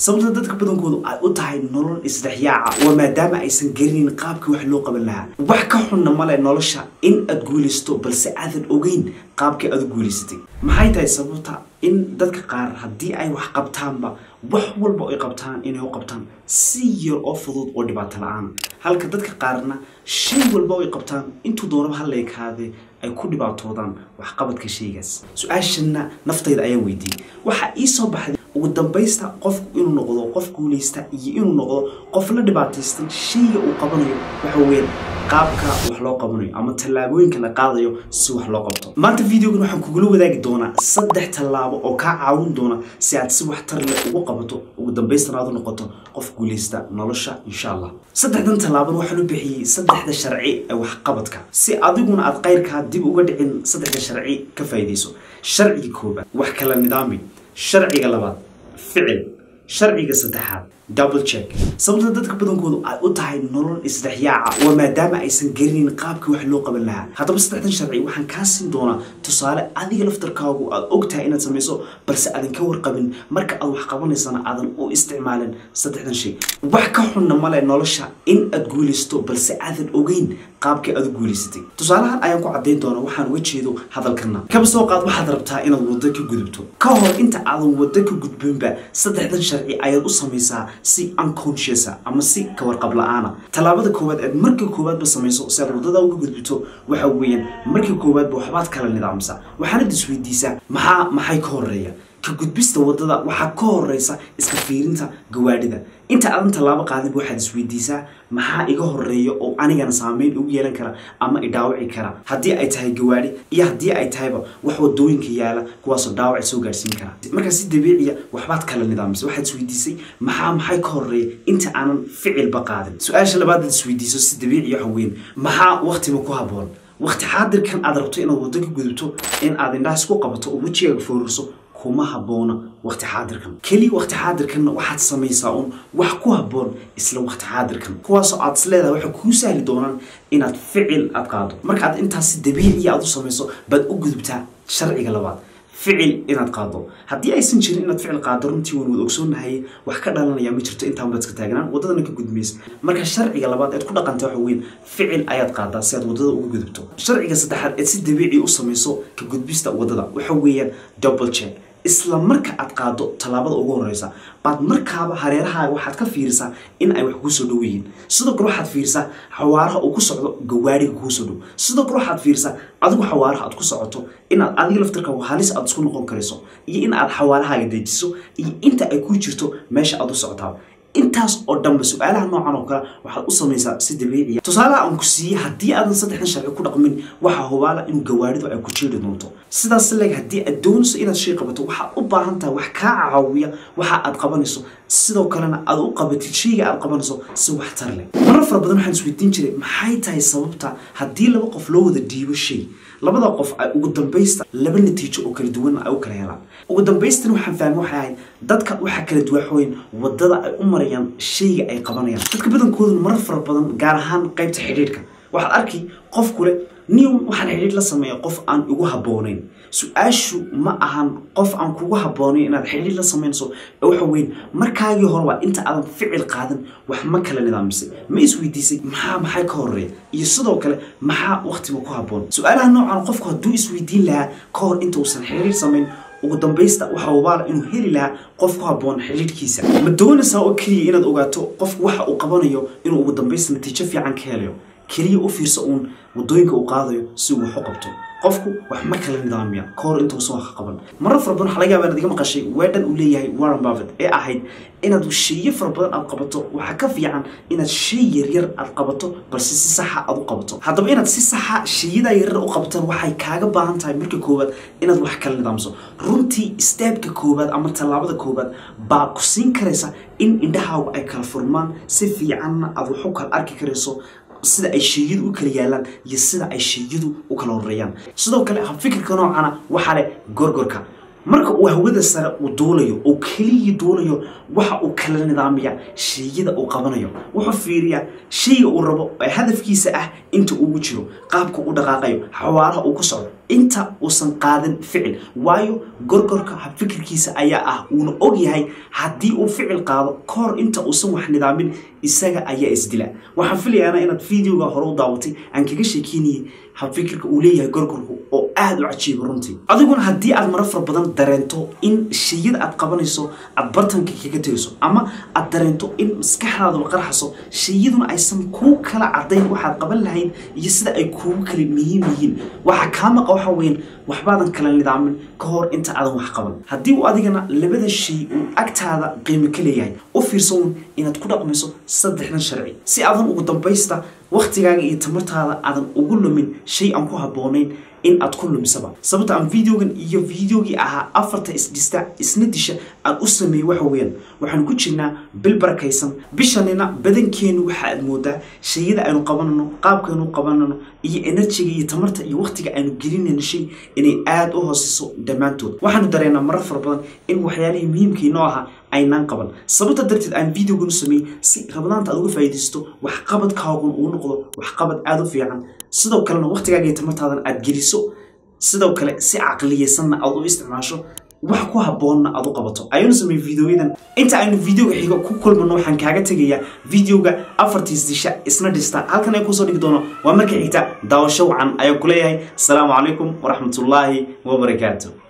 sababta dadka badankoodu ay u tahay nolol isdhexyaaca waa maadaama aysan garinin qaabka wax loo qaban lahaa wax ka xunna male nolosha in aad guulaysto balse aadan ogeyn qaabka aad guulaysatay maxay tahay sababta in dadka qaar haddii ay wax qabtaanba wax walba ay qabtaan inay u qabtaan si yar oo fudud oo dhibaato la'aan halka dadka qaarna shay walba ay qabtaan intuu doonaba hal leekaade ay ku dhibaatoodaan wax qabadka shaygaas su'aashana naftayda ayaan weydiiyay waxa ii soo baxday ugu dambaysta qofku inuu noqdo qof guulaysta iyo inuu noqdo qof la dhibaataysan shayga uu qabanayo waxa weyn qaabka wax loo qabanayo ama tallaabooyinka la qaadayo si wax loo qabto maanta videogan waxaan kugula wadaagi doonaa 3 tallaabo oo ka caawin doona si aad si waxtar leh ugu qabato ugu dambaysta aad noqoto qof guulaysta nolosha insha Allah 3 tallaabo waxaan u bixiyay 3 sharci ee wax qabadka si adiguna aad qayrka dib uga dhicin 3 sharci ka faa'iideyso sharciga koobaad wax kala nidaami sharciga labaad ficil sharciga saddexaad double check sababta dadka badankoodu ay u tahay nolol isdhexyaaca waa maadaama aysan garinin qaabka wax loo qaban lahaa haddaba 3 sharci waxaan ka siin doonaa tusaale adiga laftarkaagu aad ogtahay inaad samayso balse aadan ka warqabin marka aad wax qabanaysana aadan u isticmaalin 3 shay wax ka xunna male nolosha in aad guulaysto balse aadan ogeyn qaabka aad guulaysatay tusaalahan ayaan ku cadeyn doonaa waxaan uga jeedo hadalkana kaba soo qaad waxaad rabtaa inaad waddo ka gudubto ka hor inta aadan waddo ka gudbinba 3 sharci ayaad u samaysaa si unconscious ama si ka warqab la'aana talaabada koowaad ee markii koowaad ba samayso si aad wadada uga gudbito waxa weeyaan markii koowaad ba waxbaad kala nidaamsa waxaana isweydiisaa maxay ka horeeya ka gudbista wadada waxa ka horeysa iska fiirinta gawaadhida inta aadan talaabo qaadin waxaad isweydiisaa maxaa iga horeeyo oo anigana saameyn ugu yeelan kara ama idhaawici kara haddii ay tahay gawaadhi iyo haddii ay tahayba wax wadooyinka yaala kuwaas oo dhaawac soo gaarsiin kara marka si dabiici ah waxbaad kala nidaamsan waxaad isweydiisay maxay ka horeeyo inta aanan ficil ba qaadin su'aasha labaad aad isweydiiso si dabiici ah weyn maxaa waqtiga ku haboon waqti xaadirkan aad rabto inaad waddo ka gudubto in aad indhaha isku qabato oo wajigaaga foorarso kuma haboona waqti xaadirkan kali waqti xaadirkan waxaad samaysaa wax ku haboon isla waqti xaadirkan kuwaas oo aad isleedahay waxa ku sahli doonaan inaad ficil aad qaado marka aad intaas si dabiici ah u samayso bad u gudubtaa sharciga labaad ficil inaad qaado haddii aysan jirin inaad ficil qaado runtii waan wada ogsoonahay wax ka dhalanaya ma jirto intaan wada iska taagnaan wadadana ka gudmaysa marka sharciga labaad aad ku dhaqantay waxa weyn ficil ayaad qaadaa si aad wadada uga gudubto sharciga saddexaad ee si dabiici u samayso ka gudbista wadada waxa weeyaan double check isla marka aad qaado talaabada ugu horeysa baad markaaba hareerahaaga waxaad ka fiirisaa in ay wax ku soo dhaweeyeen sidoo kale waxaad fiirisaa xawaaraha uu ku socdo gawaadhiga ku soo dhow sidoo kale waxaad fiirisaa adigu xawaaraha aad ku socoto inaad adiga laftarkaaga halis aad isku noqon karayso iyo in aad xawaarahaaga dejiso iyo inta ay ku jirto meesha aad u socotaa intaas oo dhanba su'aalaha noocan oo kale waxaad u samaysaa si dabiici ah tusaale aan ku siiyay haddii aadan 3 sharci ku dhaqmin waxa hubaala in gawaadhidu ay ku jeedi doonto sidaas leeg haddii aad doonayso inaad shay qabato waxaad u baahan tahay wax ka caawiya waxa aad qabanayso sidoo kalena aad u qabatid shayga aad qabanayso si waxtar leh marar fara badan waxaan isweydiin jiray maxay tahay sababta haddii laba qof loo wada dhiibo shay labada qof ay ugu dambaysta laba natiijo oo kala duwan ay u kala helaan ugu dambaystina waxaan fahmay waxa ay dadka waxa kala duwan wadada ay u marayaan shayga ay qabanayaan dadka badankoodu marar fara badan gaar ahaan qaybta xiriirka waxaad arki qof kule waxaan xiriir la sameeyo qof aan ugu haboonayn su'aashu ma ahan qof aan kugu haboonayn inaad xiriir la sameeyso waxa weyn markaagii hore waa inta aadan ficil qaadan wax ma kala nidaamsay ma isweydiisay maxay ka horeeyo iyo sidoo kale maxaa waqtiga ku haboon su'aalaha noocan qofku hadduu isweydiin lahaa ka hor inta uusan xiriir sameyn ugu dambaysta waxa uu baal inuu heli lahaa qof ku haboon xiriirkiisa ma doonaysaa oo kaliya inaad ogaato qofku waxa uu qabanayo inuu ugu dambaysta natiijo fiican ka helayo kaliya u fiirso wadooyinka uu qaadayo si uu wax u qabto qofku wax ma kala nidaamiya ka hor inta uu soo qaban marar fara badan waxa laga yaabaa inaad iga maqashay weedhan uu leeyahay Warren Buffett ee ahayd inaad shay fara badan aad qabato waxa ka fiican inaad shay yar aad qabato balse si sax ah aad u qabato haddaba inaad si sax ah shayada yar u qabato waxay kaaga baahan tahay marka koowaad inaad wax kala nidaamso runtii stepka koowaad ama talaabada koowaad baa ku siin karaysa in indhahaagu ay kala furmaan si fiican aad wax u kala arki karayso sida ay shayadu u kala yaalaan iyo sida ay shayadu u kala horeeyaan sidoo kale fikirka noocana waxa leh gorgorka marka uu hawada sare u duulayo oo kaliya duulayo waxa uu kala nidaamiyaa shayada uu qabanayo wuxuu fiiriyaa shayga uu rabo ee hadafkiisa ah inta uu jiro qaabka uu dhaqaaqayo xawaaraha uu ku socdo inta uusan qaadan ficil waayo gorgorka hab fikirkiisa ayaa ah uuna og yahay haddii uu ficil qaado koor inta uusan wax nidaamin isaga ayaa isdila waxaan filayaa inaad videoga hore u daawatay aan kaga sheekeynayay hab fikirka uu leeyahay gorgorku oo aad u cajiib runtii adiguna haddii aad marar fara badan dareento in shayada aad qabanayso aad bartanka kaga tagayso ama aad dareento in maskaxdaada qarxaso shayaduna aysan ku kala cadayn waxaad qaban lahayd iyo sida ay kuugu kala muhiim yihiin waxa ka maqan waxa weyn waxbaadan kala nidaamin ka hor inta aadan wax qaban haddii uu adigana labada shay uu agtaada qiimo ka leeyahay u fiirsan inaad ku dhaqmayso saddexdan sharci si aadan ugu dambaysta waqtigaaga iyo tamartaada aadan ugu lumin shay aan ku habboonayn in aad ku lumisaba sababta aan videogan iyo videogii ahaa afarta isdhista isna disha aan u sameeyay waxa weeyaan waxaan ku jirnaa bil barakaysan bishanina badankeenu waxa aad moodaa shayada aynu qabanano qaabkaynu qabanano iyo energy iyo tamarta iyo waqtiga aynu gelinayno shay inay aad u hoosiso dhamaantood waxaanu dareenaa marar fara badan in waxyaalihii muhiimkii noo ahaa aynaan qaban sababta darteed aan videogan u sameeyay si rabadaanta aad uga faa'iidaysto wax qabadkaagu uu noqdo wax qabad aad u fiican sidoo kalena waqtigaaga iyo tamartaadan aad geliso sidoo kale si caqliyeysanna aad u isticmaasho wax ku habboonna aad u qabato ayaan sameeyay videoyadan inta aynu videoga xiga ku kulmano waxaan kaaga tagayaa videoga afartiis disha isna dhista halkan ay ku soo dhigi doono waa markii xigta daawasho wacan ayaan ku leeyahay assalaamu calaykum waraxmatullaahi wabarakaatuh